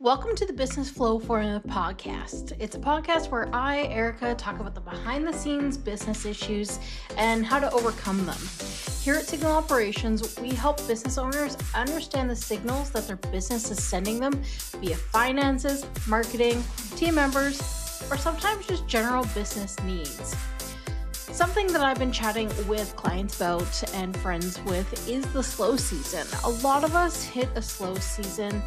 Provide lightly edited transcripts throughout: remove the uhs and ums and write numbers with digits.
Welcome to the Business Flow Formula podcast. It's a podcast where I, Erika, talk about the behind the scenes business issues and how to overcome them. Here at Signal Operations, we help business owners understand the signals that their business is sending them via finances, marketing, team members, or sometimes just general business needs. Something that I've been chatting with clients about and friends with is the slow season. A lot of us hit a slow season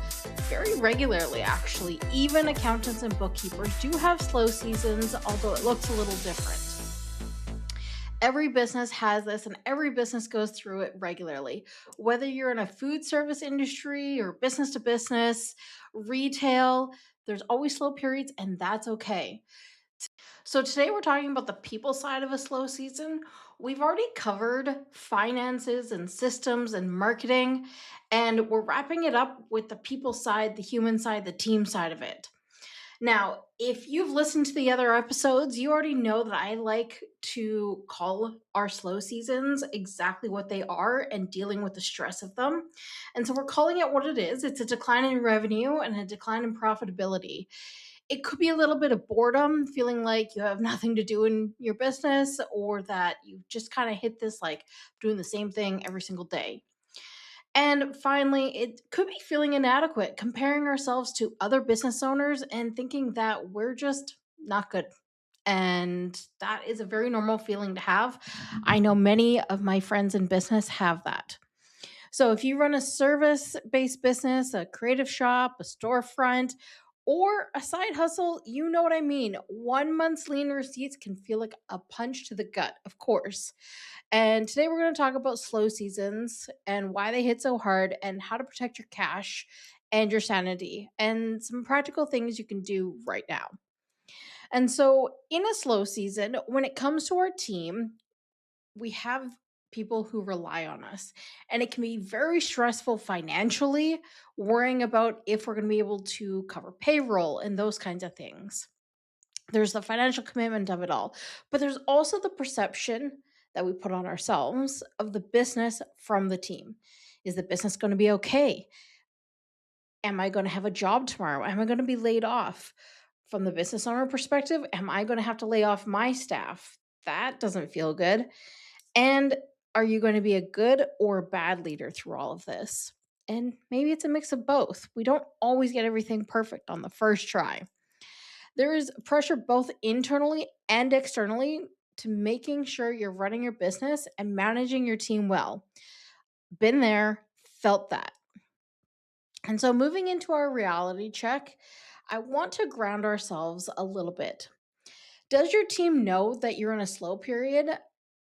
very regularly, actually. Even accountants and bookkeepers do have slow seasons, although it looks a little different. Every business has this, and every business goes through it regularly. Whether you're in a food service industry or business to business, retail, there's always slow periods, and that's okay. So today we're talking about the people side of a slow season. We've already covered finances and systems and marketing, and we're wrapping it up with the people side, the human side, the team side of it. Now, if you've listened to the other episodes, you already know that I like to call our slow seasons exactly what they are and dealing with the stress of them. And so we're calling it what it is. It's a decline in revenue and a decline in profitability. It could be a little bit of boredom, feeling like you have nothing to do in your business, or that you just kind of hit this like doing the same thing every single day. And finally, it could be feeling inadequate, comparing ourselves to other business owners and thinking that we're just not good. And that is a very normal feeling to have. I know many of my friends in business have that. So if you run a service based business, a creative shop, a storefront, or a side hustle, you know what I mean. 1 month's lean receipts can feel like a punch to the gut, of course. And today we're going to talk about slow seasons and why they hit so hard and how to protect your cash and your sanity and some practical things you can do right now. And so, in a slow season, when it comes to our team, we have people who rely on us. And it can be very stressful financially, worrying about if we're going to be able to cover payroll and those kinds of things. There's the financial commitment of it all, but there's also the perception that we put on ourselves of the business from the team. Is the business going to be okay? Am I going to have a job tomorrow? Am I going to be laid off? From the business owner perspective, am I going to have to lay off my staff? That doesn't feel good. And are you going to be a good or a bad leader through all of this? And maybe it's a mix of both. We don't always get everything perfect on the first try. There is pressure both internally and externally to making sure you're running your business and managing your team well. Been there, felt that. And so, moving into our reality check, I want to ground ourselves a little bit. Does your team know that you're in a slow period?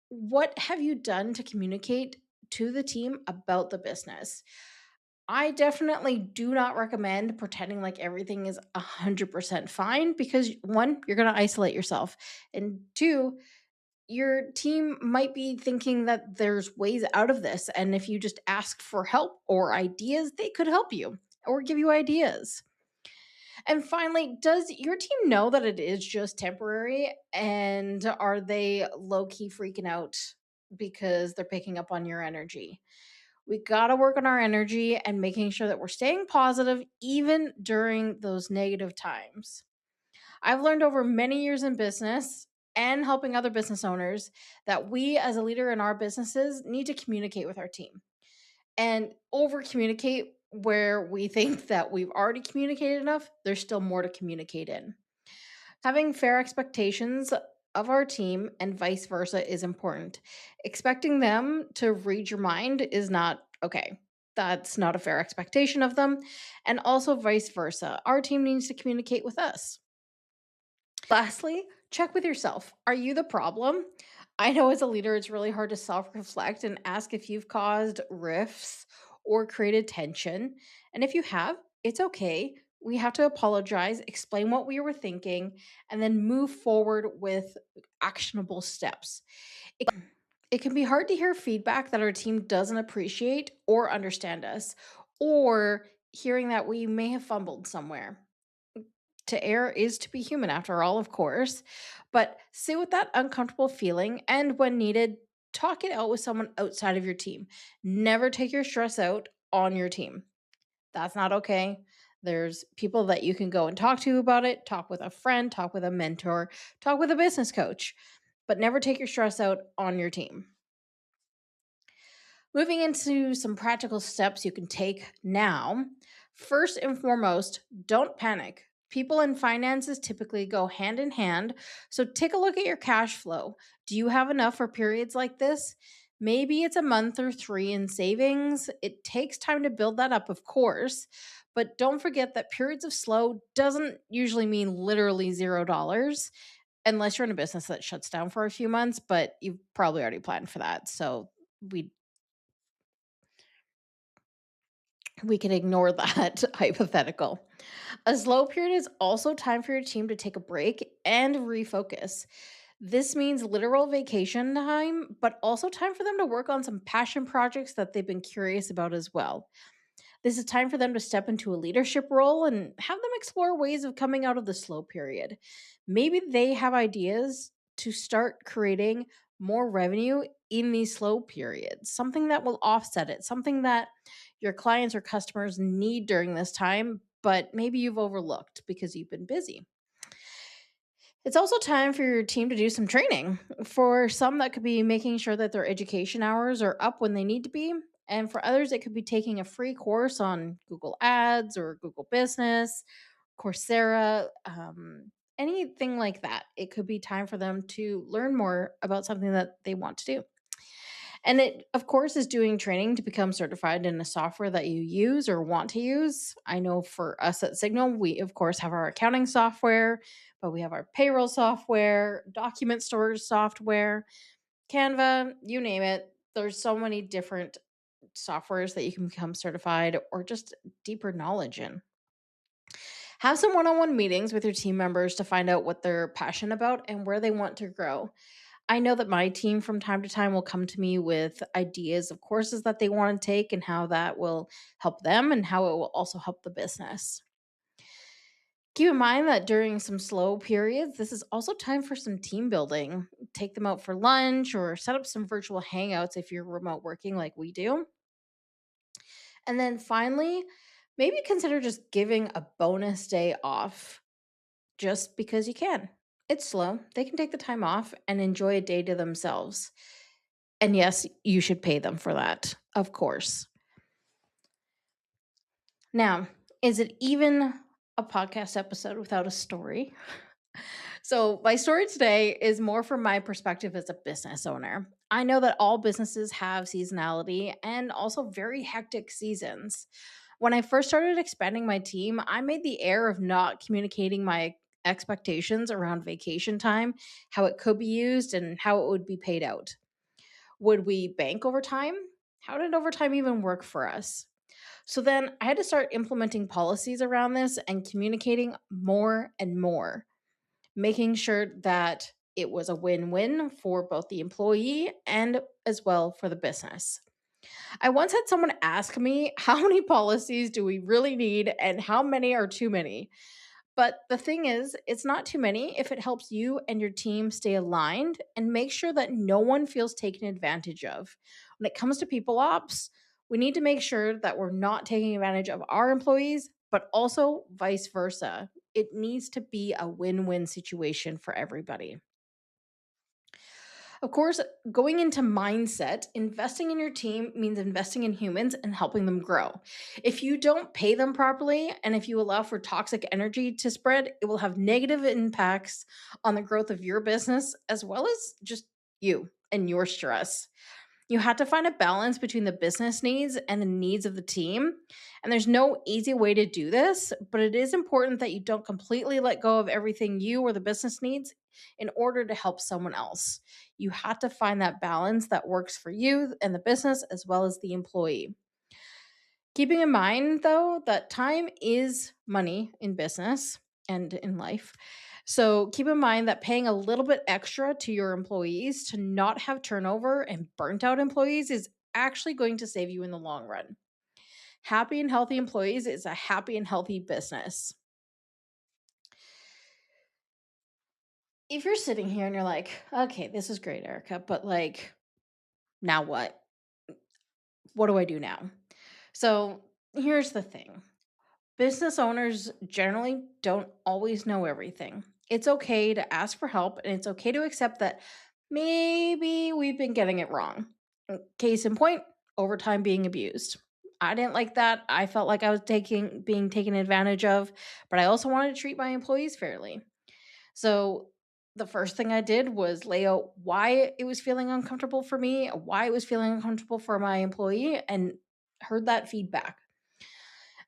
What have you done to communicate to the team about the business? I definitely do not recommend pretending like everything is 100% fine because one, you're going to isolate yourself. And two, your team might be thinking that there's ways out of this. And if you just ask for help or ideas, they could help you or give you ideas. And finally, does your team know that it is just temporary? And are they low key freaking out because they're picking up on your energy? We got to work on our energy and making sure that we're staying positive even during those negative times. I've learned over many years in business and helping other business owners that we, as a leader in our businesses, need to communicate with our team and over communicate where we think that we've already communicated enough. There's still more to communicate in. Having fair expectations of our team and vice versa is important. Expecting them to read your mind is not okay. That's not a fair expectation of them. And also vice versa. Our team needs to communicate with us. Lastly, check with yourself. Are you the problem? I know as a leader, it's really hard to self reflect and ask if you've caused rifts or created tension. And if you have, it's okay. We have to apologize, explain what we were thinking, and then move forward with actionable steps. It, it can be hard to hear feedback that our team doesn't appreciate or understand us, or hearing that we may have fumbled somewhere. To err is to be human, after all, of course. But sit with that uncomfortable feeling and, when needed, talk it out with someone outside of your team. Never take your stress out on your team. That's not okay. There's people that you can go and talk to about it, talk with a friend, talk with a mentor, talk with a business coach, but never take your stress out on your team. Moving into some practical steps you can take now. First and foremost, don't panic. People and finances typically go hand in hand, so take a look at your cash flow. Do you have enough for periods like this? Maybe it's a month or three in savings. It takes time to build that up, of course, but don't forget that periods of slow doesn't usually mean literally $0 unless you're in a business that shuts down for a few months, but you've probably already planned for that. So we we can ignore that hypothetical. A slow period is also time for your team to take a break and refocus. This means literal vacation time, but also time for them to work on some passion projects that they've been curious about as well. This is time for them to step into a leadership role and have them explore ways of coming out of the slow period. Maybe they have ideas to start creating more revenue in these slow periods, something that will offset it, something that your clients or customers need during this time, but maybe you've overlooked because you've been busy. It's also time for your team to do some training. For some, that could be making sure that their education hours are up when they need to be. And for others, it could be taking a free course on Google Ads or Google Business, Coursera, anything like that. It could be time for them to learn more about something that they want to do. And it, of course, is doing training to become certified in a software that you use or want to use. I know for us at Signal, we, of course, have our accounting software, but we have our payroll software, document storage software, Canva, you name it. There's so many different softwares that you can become certified or just deeper knowledge in. Have some one on one meetings with your team members to find out what they're passionate about and where they want to grow. I know that my team from time to time will come to me with ideas of courses that they want to take and how that will help them and how it will also help the business. Keep in mind that during some slow periods, this is also time for some team building. Take them out for lunch or set up some virtual hangouts if you're remote working like we do. And then finally, maybe consider just giving a bonus day off just because you can. It's slow. They can take the time off and enjoy a day to themselves. And yes, you should pay them for that, of course. Now, is it even a podcast episode without a story? So, my story today is more from my perspective as a business owner. I know that all businesses have seasonality and also very hectic seasons. When I first started expanding my team, I made the error of not communicating my expectations around vacation time, how it could be used, and how it would be paid out. Would we bank overtime? How did overtime even work for us? So then I had to start implementing policies around this and communicating more and more, making sure that it was a win win for both the employee and as well for the business. I once had someone ask me, how many policies do we really need and how many are too many? But the thing is, it's not too many if it helps you and your team stay aligned and make sure that no one feels taken advantage of. When it comes to people ops, we need to make sure that we're not taking advantage of our employees, but also vice versa. It needs to be a win win situation for everybody. Of course, going into mindset, investing in your team means investing in humans and helping them grow. If you don't pay them properly and if you allow for toxic energy to spread, it will have negative impacts on the growth of your business as well as just you and your stress. You have to find a balance between the business needs and the needs of the team. And there's no easy way to do this, but it is important that you don't completely let go of everything you or the business needs in order to help someone else. You have to find that balance that works for you and the business as well as the employee. Keeping in mind, though, that time is money in business and in life. So keep in mind that paying a little bit extra to your employees to not have turnover and burnt out employees is actually going to save you in the long run. Happy and healthy employees is a happy and healthy business. If you're sitting here and you're like, okay, this is great, Erica, but like, now what? What do I do now? So here's the thing. Business owners generally don't always know everything. It's okay to ask for help and it's okay to accept that maybe we've been getting it wrong. Case in point, overtime being abused. I didn't like that. I felt like I was being taken advantage of, but I also wanted to treat my employees fairly. So the first thing I did was lay out why it was feeling uncomfortable for me, why it was feeling uncomfortable for my employee, and heard that feedback.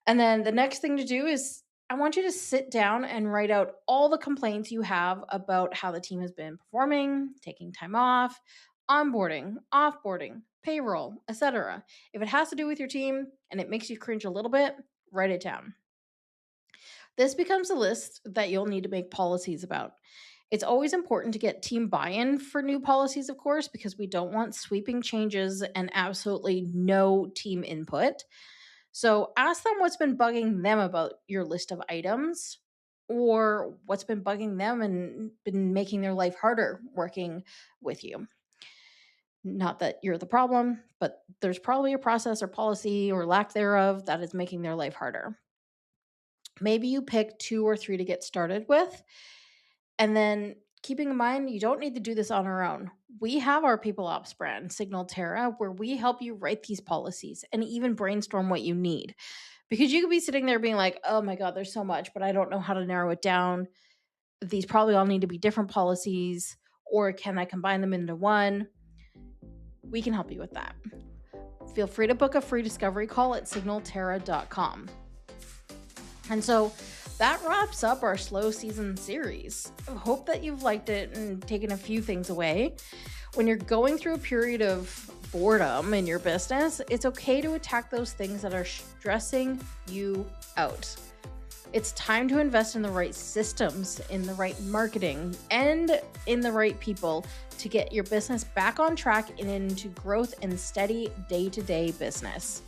And then the next thing to do is I want you to sit down and write out all the complaints you have about how the team has been performing, taking time off, onboarding, offboarding, payroll, etc. If it has to do with your team and it makes you cringe a little bit, write it down. This becomes a list that you'll need to make policies about. It's always important to get team buy in for new policies, of course, because we don't want sweeping changes and absolutely no team input. So ask them what's been bugging them about your list of items or what's been bugging them and been making their life harder working with you. Not that you're the problem, but there's probably a process or policy or lack thereof that is making their life harder. Maybe you pick 2 or 3 to get started with. And then keeping in mind, you don't need to do this on our own. We have our people ops brand, Signal Terra, where we help you write these policies and even brainstorm what you need. Because you could be sitting there being like, oh my God, there's so much, but I don't know how to narrow it down. These probably all need to be different policies, or can I combine them into one? We can help you with that. Feel free to book a free discovery call at signalterra.com. And so that wraps up our slow season series. I hope that you've liked it and taken a few things away. When you're going through a period of boredom in your business, it's okay to attack those things that are stressing you out. It's time to invest in the right systems, in the right marketing, and in the right people to get your business back on track and into growth and steady day-to-day business.